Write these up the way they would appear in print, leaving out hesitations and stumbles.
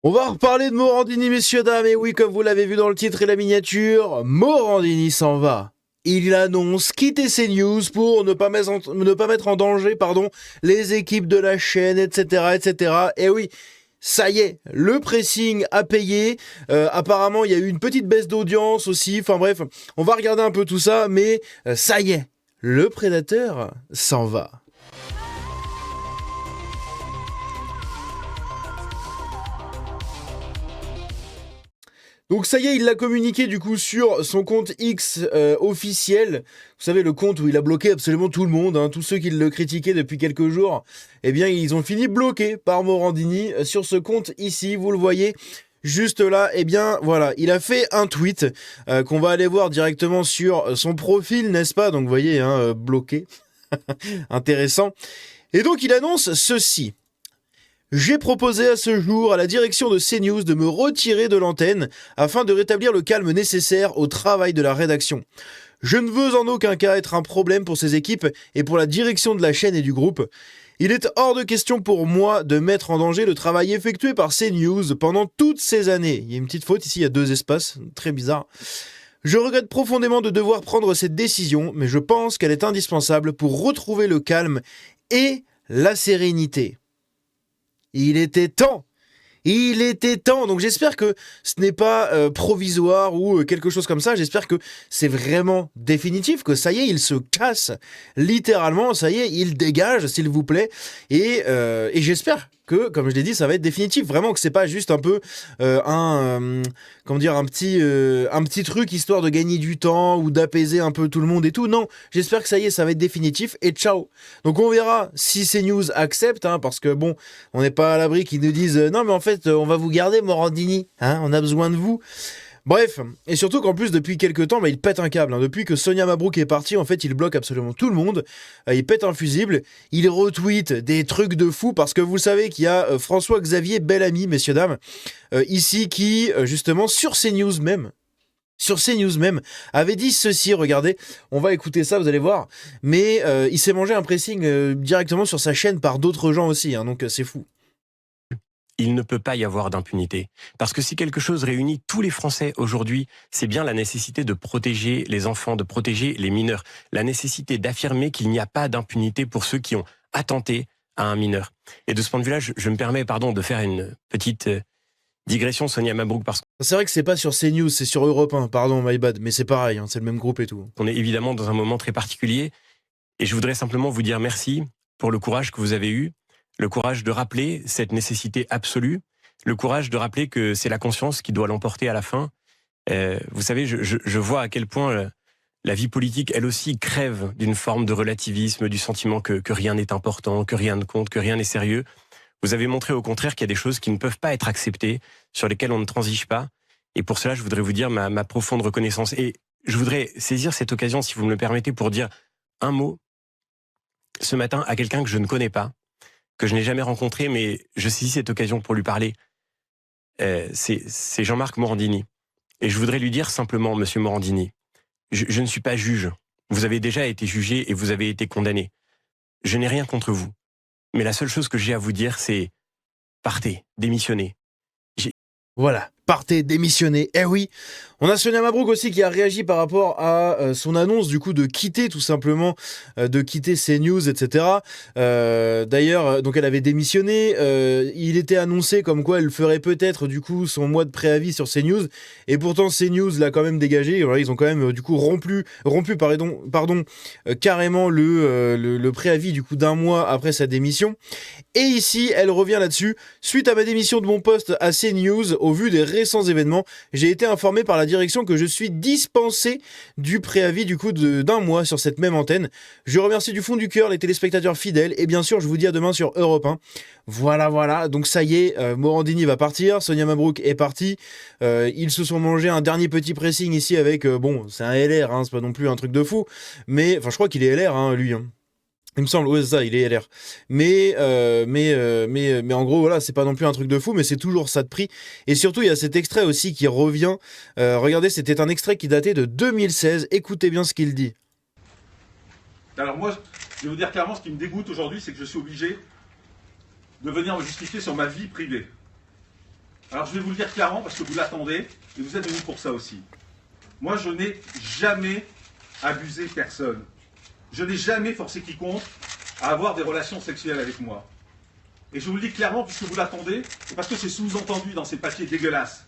On va reparler de Morandini, messieurs, dames, et oui, comme vous l'avez vu dans le titre et la miniature, Morandini s'en va. Il annonce quitter CNews pour ne pas mettre en danger les équipes de la chaîne, etc., etc. Et oui, ça y est, le pressing a payé. Apparemment, il y a eu une petite baisse d'audience aussi. Enfin bref, on va regarder un peu tout ça, mais ça y est, le prédateur s'en va. Donc ça y est, il l'a communiqué du coup sur son compte X officiel. Vous savez, le compte où il a bloqué absolument tout le monde, hein, tous ceux qui le critiquaient depuis quelques jours. Eh bien, ils ont fini bloqués par Morandini sur ce compte ici, vous le voyez. Juste là, eh bien voilà, il a fait un tweet qu'on va aller voir directement sur son profil, n'est-ce pas? Donc vous voyez, hein, bloqué. Intéressant. Et donc il annonce ceci. J'ai proposé à ce jour à la direction de CNews de me retirer de l'antenne afin de rétablir le calme nécessaire au travail de la rédaction. Je ne veux en aucun cas être un problème pour ces équipes et pour la direction de la chaîne et du groupe. Il est hors de question pour moi de mettre en danger le travail effectué par CNews pendant toutes ces années. Il y a une petite faute ici, il y a 2 espaces, très bizarre. Je regrette profondément de devoir prendre cette décision, mais je pense qu'elle est indispensable pour retrouver le calme et la sérénité. Il était temps. Il était temps. Donc j'espère que ce n'est pas provisoire ou quelque chose comme ça. J'espère que c'est vraiment définitif, que ça y est, il se casse littéralement. Ça y est, il dégage, s'il vous plaît. Et j'espère que, comme je l'ai dit, ça va être définitif. Vraiment que c'est pas juste un peu comment dire, un petit truc histoire de gagner du temps ou d'apaiser un peu tout le monde et tout. Non, j'espère que ça y est, ça va être définitif. Et ciao. Donc on verra si CNews accepte, hein, parce que bon, on n'est pas à l'abri qu'ils nous disent non mais en fait on va vous garder Morandini, hein, on a besoin de vous. Bref, et surtout qu'en plus depuis quelques temps, il pète un câble, hein. Depuis que Sonia Mabrouk est partie, en fait il bloque absolument tout le monde, il pète un fusible, il retweet des trucs de fou, parce que vous savez qu'il y a François-Xavier Bellamy, messieurs dames, ici qui justement sur CNews même, avait dit ceci, regardez, on va écouter ça, vous allez voir, mais il s'est mangé un pressing directement sur sa chaîne par d'autres gens aussi, hein, donc c'est fou. Il ne peut pas y avoir d'impunité. Parce que si quelque chose réunit tous les Français aujourd'hui, c'est bien la nécessité de protéger les enfants, de protéger les mineurs. La nécessité d'affirmer qu'il n'y a pas d'impunité pour ceux qui ont attenté à un mineur. Et de ce point de vue-là, je me permets de faire une petite digression, Sonia Mabrouk, parce C'est vrai que c'est pas sur CNews, c'est sur Europe 1, pardon, my bad, mais c'est pareil, hein, c'est le même groupe et tout. qu'on est évidemment dans un moment très particulier. Et je voudrais simplement vous dire merci pour le courage que vous avez eu, le courage de rappeler cette nécessité absolue, le courage de rappeler que c'est la conscience qui doit l'emporter à la fin. Vous savez, je vois à quel point la vie politique, elle aussi, crève d'une forme de relativisme, du sentiment que rien n'est important, que rien ne compte, que rien n'est sérieux. Vous avez montré au contraire qu'il y a des choses qui ne peuvent pas être acceptées, sur lesquelles on ne transige pas. Et pour cela, je voudrais vous dire ma profonde reconnaissance. Et je voudrais saisir cette occasion, si vous me le permettez, pour dire un mot ce matin à quelqu'un que je ne connais pas, que je n'ai jamais rencontré, mais je saisis cette occasion pour lui parler. C'est Jean-Marc Morandini. Et je voudrais lui dire simplement, monsieur Morandini, je ne suis pas juge. Vous avez déjà été jugé et vous avez été condamné. Je n'ai rien contre vous. Mais la seule chose que j'ai à vous dire, c'est partez, démissionnez. Voilà, partez, démissionnez. Eh oui, on a Sonia Mabrouk aussi qui a réagi par rapport à son annonce du coup de quitter tout simplement, de quitter CNews, etc. D'ailleurs, donc elle avait démissionné. Il était annoncé comme quoi elle ferait peut-être du coup son mois de préavis sur CNews. Et pourtant CNews l'a quand même dégagé. Voilà, ils ont quand même du coup rompu pardon, carrément le préavis du coup d'un mois après sa démission. Et ici, elle revient là-dessus. Suite à ma démission de mon poste à CNews, au vu des récents événements, j'ai été informé par la direction que je suis dispensé du préavis du coup d'un mois sur cette même antenne. Je remercie du fond du cœur les téléspectateurs fidèles et bien sûr, je vous dis à demain sur Europe 1. Voilà. Donc ça y est, Morandini va partir, Sonia Mabrouk est partie. Ils se sont mangés un dernier petit pressing ici avec, bon, c'est un LR, hein, c'est pas non plus un truc de fou. Mais, enfin, je crois qu'il est LR, hein, lui. Hein. Il me semble, ouais, c'est ça, il est LR. Mais en gros, voilà, c'est pas non plus un truc de fou, mais c'est toujours ça de prix. Et surtout, il y a cet extrait aussi qui revient. Regardez, c'était un extrait qui datait de 2016. Écoutez bien ce qu'il dit. Alors moi, je vais vous dire clairement, ce qui me dégoûte aujourd'hui, c'est que je suis obligé de venir me justifier sur ma vie privée. Alors je vais vous le dire clairement parce que vous l'attendez et vous êtes venus pour ça aussi. Moi, je n'ai jamais abusé personne. Je n'ai jamais forcé quiconque à avoir des relations sexuelles avec moi. Et je vous le dis clairement puisque vous l'attendez et parce que c'est sous-entendu dans ces papiers dégueulasses.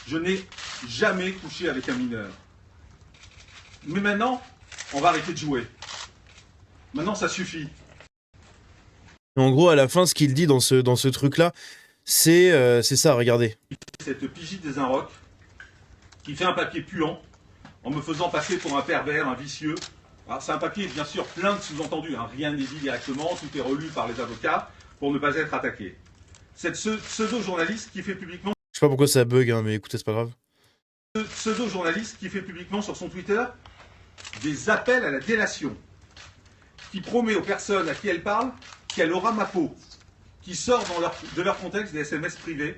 Je n'ai jamais couché avec un mineur. Mais maintenant, on va arrêter de jouer. Maintenant, ça suffit. En gros, à la fin, ce qu'il dit dans ce truc-là, c'est ça, regardez. Cette pigite des Inrocks qui fait un papier puant en me faisant passer pour un pervers, un vicieux. Alors, c'est un papier, bien sûr, plein de sous-entendus. Hein. Rien n'est dit directement, tout est relu par les avocats pour ne pas être attaqué. Cette pseudo-journaliste qui fait publiquement... Je sais pas pourquoi ça bug, hein, mais écoutez, c'est pas grave. Pseudo-journaliste qui fait publiquement sur son Twitter des appels à la délation, qui promet aux personnes à qui elle parle qu'elle aura ma peau, qui sort de leur contexte des SMS privés.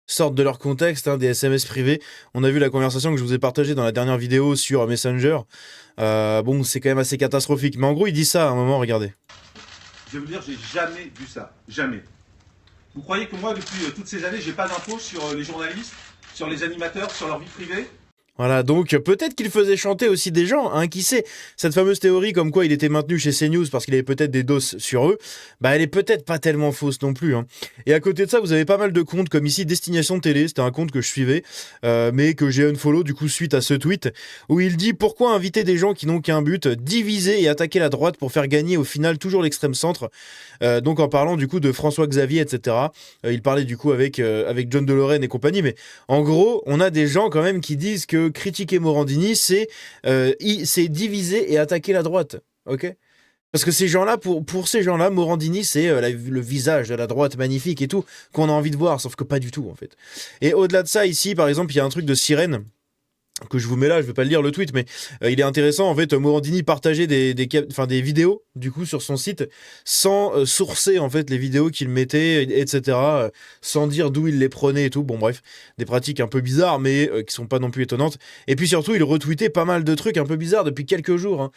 Sortent de leur contexte, hein, des SMS privés. On a vu la conversation que je vous ai partagée dans la dernière vidéo sur Messenger. Bon, c'est quand même assez catastrophique. Mais en gros, il dit ça à un moment, regardez. Je vais vous dire, j'ai jamais vu ça. Jamais. Vous croyez que moi, depuis toutes ces années, j'ai pas d'infos sur les journalistes, sur les animateurs, sur leur vie privée ? Voilà, donc peut-être qu'il faisait chanter aussi des gens, hein, qui sait. Cette fameuse théorie comme quoi il était maintenu chez CNews parce qu'il avait peut-être des doses sur eux, bah elle est peut-être pas tellement fausse non plus. Hein. Et à côté de ça, vous avez pas mal de comptes comme ici Destination Télé, c'était un compte que je suivais, mais que j'ai unfollow du coup suite à ce tweet, où il dit pourquoi inviter des gens qui n'ont qu'un but, diviser et attaquer la droite pour faire gagner au final toujours l'extrême centre. Donc en parlant du coup de François Xavier, etc. Il parlait du coup avec John Delorenne et compagnie, mais en gros, on a des gens quand même qui disent que critiquer Morandini, c'est diviser et attaquer la droite, ok ? Parce que ces gens-là, pour ces gens-là, Morandini, c'est le visage de la droite magnifique et tout, qu'on a envie de voir, sauf que pas du tout, en fait. Et au-delà de ça, ici, par exemple, il y a un truc de Sirène, que je vous mets là, je vais pas le lire le tweet, mais il est intéressant. En fait, Morandini partageait des vidéos du coup sur son site sans sourcer en fait les vidéos qu'il mettait, etc. Sans dire d'où il les prenait et tout. Bon bref, des pratiques un peu bizarres, mais qui sont pas non plus étonnantes. Et puis surtout, il retweetait pas mal de trucs un peu bizarres depuis quelques jours. Hein.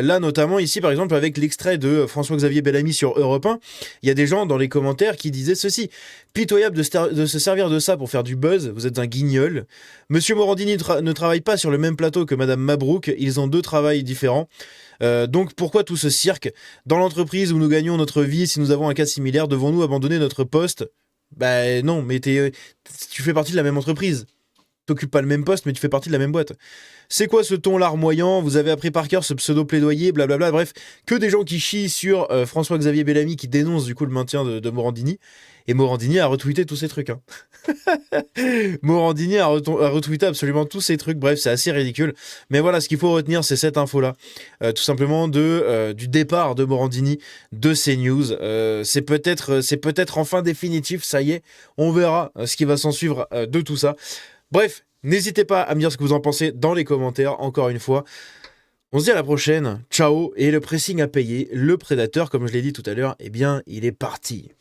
Là, notamment ici, par exemple, avec l'extrait de François-Xavier Bellamy sur Europe 1, il y a des gens dans les commentaires qui disaient ceci. Pitoyable de se servir de ça pour faire du buzz, vous êtes un guignol. Monsieur Morandini ne travaille pas sur le même plateau que Madame Mabrouk, ils ont deux travails différents. Donc pourquoi tout ce cirque ? Dans l'entreprise où nous gagnons notre vie, si nous avons un cas similaire, devons-nous abandonner notre poste ? Bah non, mais tu fais partie de la même entreprise. T'occupes pas le même poste, mais tu fais partie de la même boîte. C'est quoi ce ton larmoyant ? Vous avez appris par cœur ce pseudo-plaidoyer, blablabla. Bref, que des gens qui chient sur François-Xavier Bellamy qui dénonce du coup le maintien de Morandini. Et Morandini a retweeté tous ces trucs. Hein. Morandini a retweeté absolument tous ces trucs. Bref, c'est assez ridicule. Mais voilà, ce qu'il faut retenir, c'est cette info-là. Tout simplement du départ de Morandini de CNews. C'est peut-être enfin définitif, ça y est. On verra ce qui va s'en suivre de tout ça. Bref, n'hésitez pas à me dire ce que vous en pensez dans les commentaires, encore une fois. On se dit à la prochaine, ciao, et le pressing à payer, le prédateur, comme je l'ai dit tout à l'heure, eh bien, il est parti.